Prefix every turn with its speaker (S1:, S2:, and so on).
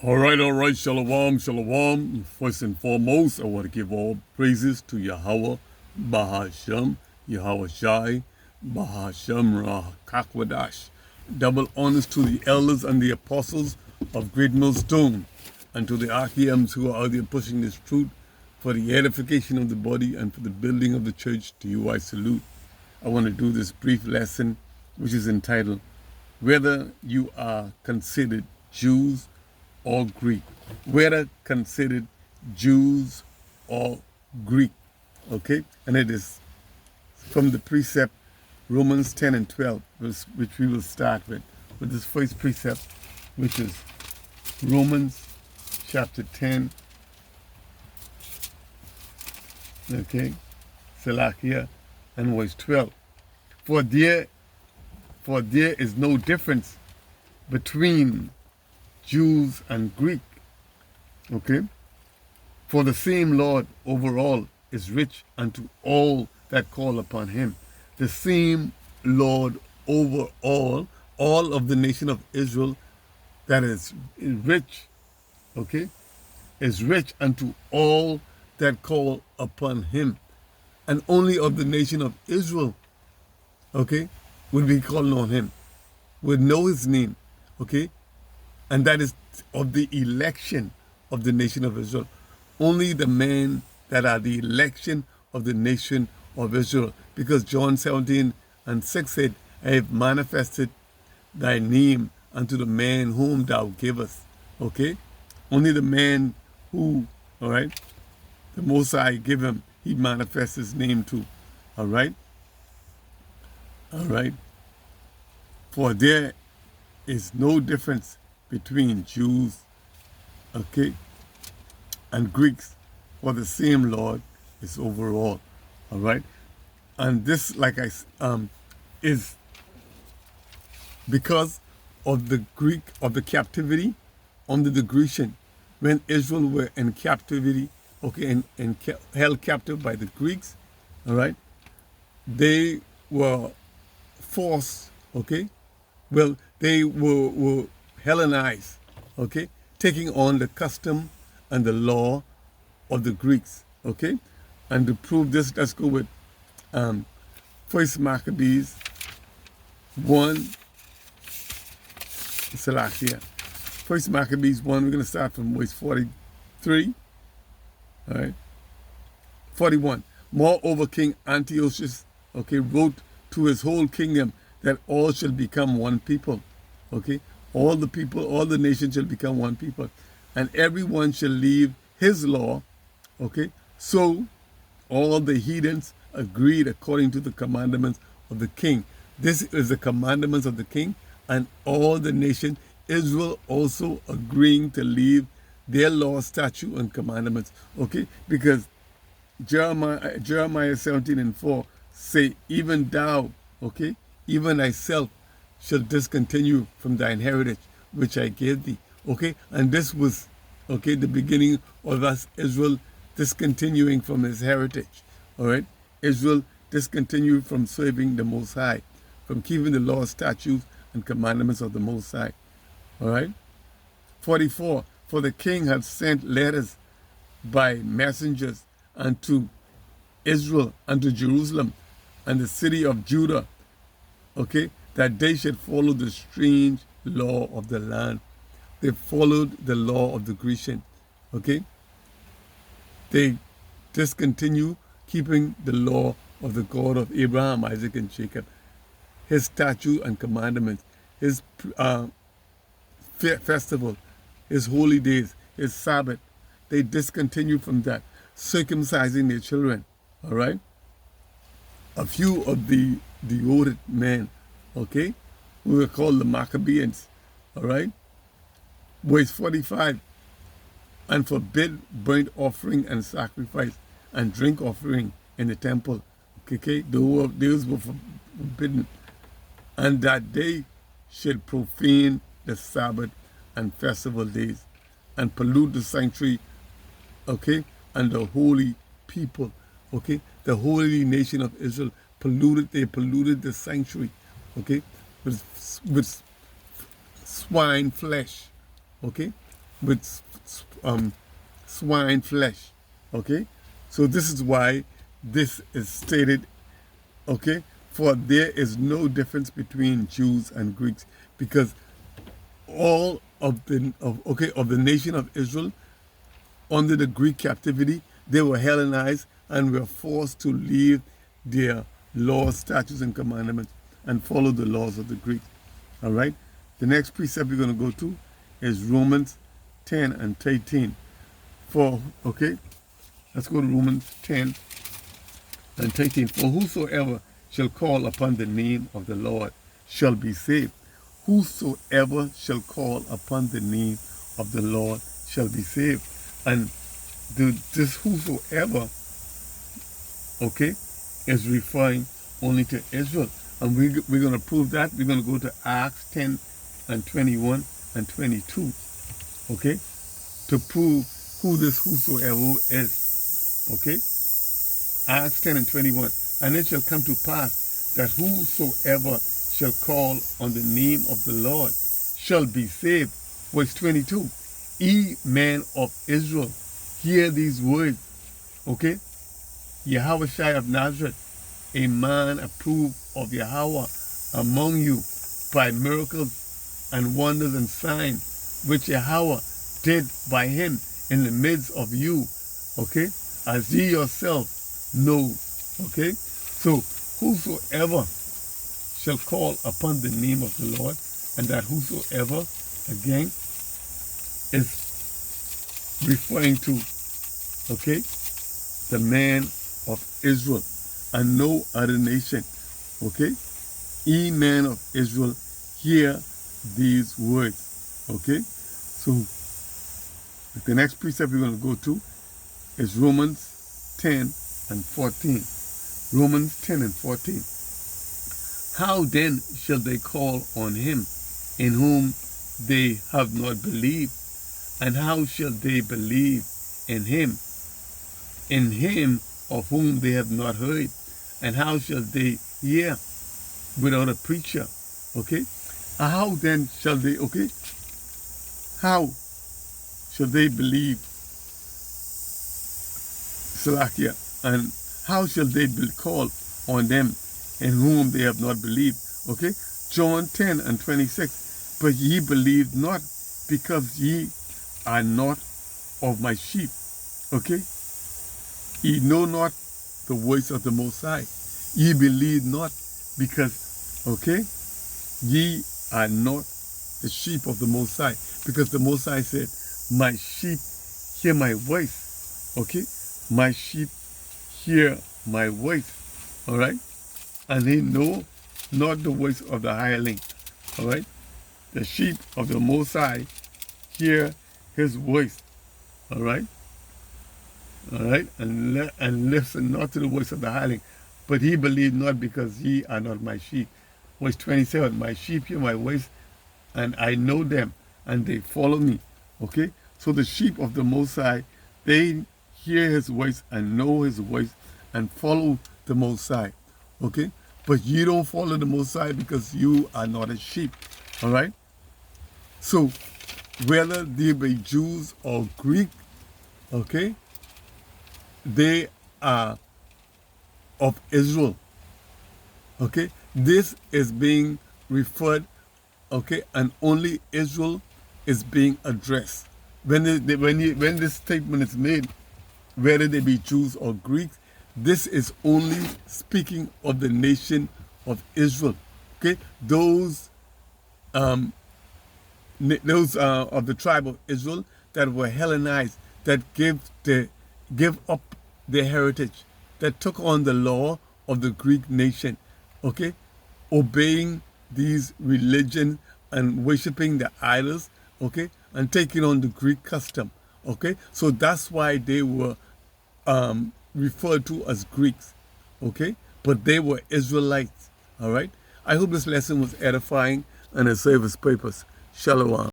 S1: All right, shalom, shalom. First and foremost, I want to give all praises to Yahweh, Bahashem, Yahweh Shai, Bahashem Rakakwadash. Double honors to the elders and the apostles of Great Millstone, and to the RKMs who are out there pushing this truth for the edification of the body and for the building of the church. To you I salute. I want to do this brief lesson, which is entitled, Whether You Are Considered Jews or Greek, whether considered Jews or Greek. Okay, and it is from the precept Romans 10 and 12, which we will start with this first precept, which is Romans chapter 10, okay, Salakia, and verse 12. For there is no difference between Jews and Greek, okay? For the same Lord over all is rich unto all that call upon him. The same Lord over all of the nation of Israel that is rich, okay, is rich unto all that call upon him. And only of the nation of Israel, okay, would be called on him, would know his name, okay? And that is of the election of the nation of Israel. Only the men that are the election of the nation of Israel. Because John 17 and 6 said, I have manifested thy name unto the man whom thou givest. Okay? Only the man who, all right, the Most High give him, he manifests his name to. All right? All right? For there is no difference between Jews, okay, and Greeks, for the same Lord is over all. All right, and this, like I is because of the captivity under the Grecian, when Israel were in captivity, okay, and held captive by the Greeks. All right, they were forced, okay, well, they were Hellenized, okay, taking on the custom and the law of the Greeks, okay. And to prove this, let's go with First Maccabees 1, Salakia. First Maccabees 1, we're going to start from verse 43, all right, 41. Moreover, King Antiochus, okay, wrote to his whole kingdom that all shall become one people, okay. All the people, all the nations shall become one people, and everyone shall leave his law, okay? So all the heathens agreed according to the commandments of the king. This is the commandments of the king, and all the nation, Israel also agreeing to leave their law, statute, and commandments, okay? Because Jeremiah 17 and 4 say, even thou, okay, even thyself, shall discontinue from thine heritage, which I gave thee. Okay, and this was, okay, the beginning of us, Israel, discontinuing from his heritage. All right, Israel discontinued from serving the Most High, from keeping the law, statutes, and commandments of the Most High. All right, 44. For the king had sent letters by messengers unto Israel, unto Jerusalem, and the city of Judah, okay, that they should follow the strange law of the land. They followed the law of the Grecian, okay? They discontinue keeping the law of the God of Abraham, Isaac, and Jacob, his statute and commandments, his festival, his holy days, his Sabbath. They discontinue from that, circumcising their children, all right? A few of the devoted men, okay, who were called the Maccabeans, all right? Verse 45, and forbid burnt offering and sacrifice and drink offering in the temple, okay? Those were forbidden, and that they should profane the Sabbath and festival days and pollute the sanctuary, okay, and the holy people, okay? The holy nation of Israel they polluted the sanctuary, okay, with swine flesh, okay, with swine flesh. Okay, so this is why this is stated. Okay, for there is no difference between Jews and Greeks, because all of the nation of Israel under the Greek captivity, they were Hellenized and were forced to leave their laws, statutes, and commandments and follow the laws of the Greeks. All right. The next precept we're going to go to is Romans 10 and 13. Let's go to Romans 10 and 13. For whosoever shall call upon the name of the Lord shall be saved. Whosoever shall call upon the name of the Lord shall be saved. And this whosoever, is referring only to Israel. And we're going to prove that. We're going to go to Acts 10 and 21 and 22, to prove who this whosoever is. Acts 10 and 21. And it shall come to pass that whosoever shall call on the name of the Lord shall be saved. Verse 22. Ye men of Israel, hear these words. Yahushua of Nazareth, a man approved of Yahweh among you by miracles and wonders and signs, which Yahweh did by him in the midst of you, as ye yourself know. So whosoever shall call upon the name of the Lord, and that whosoever, again, is referring to, the man of Israel and no other nation. Ye men of Israel, hear these words. So the next precept we're going to go to is Romans 10 and 14. Romans 10 and 14. How then shall they call on him in whom they have not believed? And how shall they believe in him of whom they have not heard? And how shall they hear without a preacher? How then shall they, how shall they believe, Salakia, and how shall they be called on them in whom they have not believed? John 10 and 26. But ye believe not, because ye are not of my sheep. Ye know not the voice of the Most High. Ye believe not, because, ye are not the sheep of the Most High. Because the Most High said, my sheep hear my voice. My sheep hear my voice. All right? And they know not the voice of the hireling. All right? The sheep of the Most High hear his voice. All right? All right? And listen not to the voice of the hireling. But he believed not, because ye are not my sheep. Verse 27, my sheep hear my voice, and I know them, and they follow me. So the sheep of the Most High, they hear his voice and know his voice and follow the Most High. But you don't follow the Most High because you are not a sheep. All right? So whether they be Jews or Greek, they are of Israel. This is being referred, and only Israel is being addressed. When this statement is made, whether they be Jews or Greeks, this is only speaking of the nation of Israel. Those of the tribe of Israel that were Hellenized, that give up their heritage, that took on the law of the Greek nation, obeying these religion and worshiping the idols, and taking on the Greek custom. So that's why they were referred to as Greeks. But they were Israelites. All right? I hope this lesson was edifying and it served its purpose. Shalom.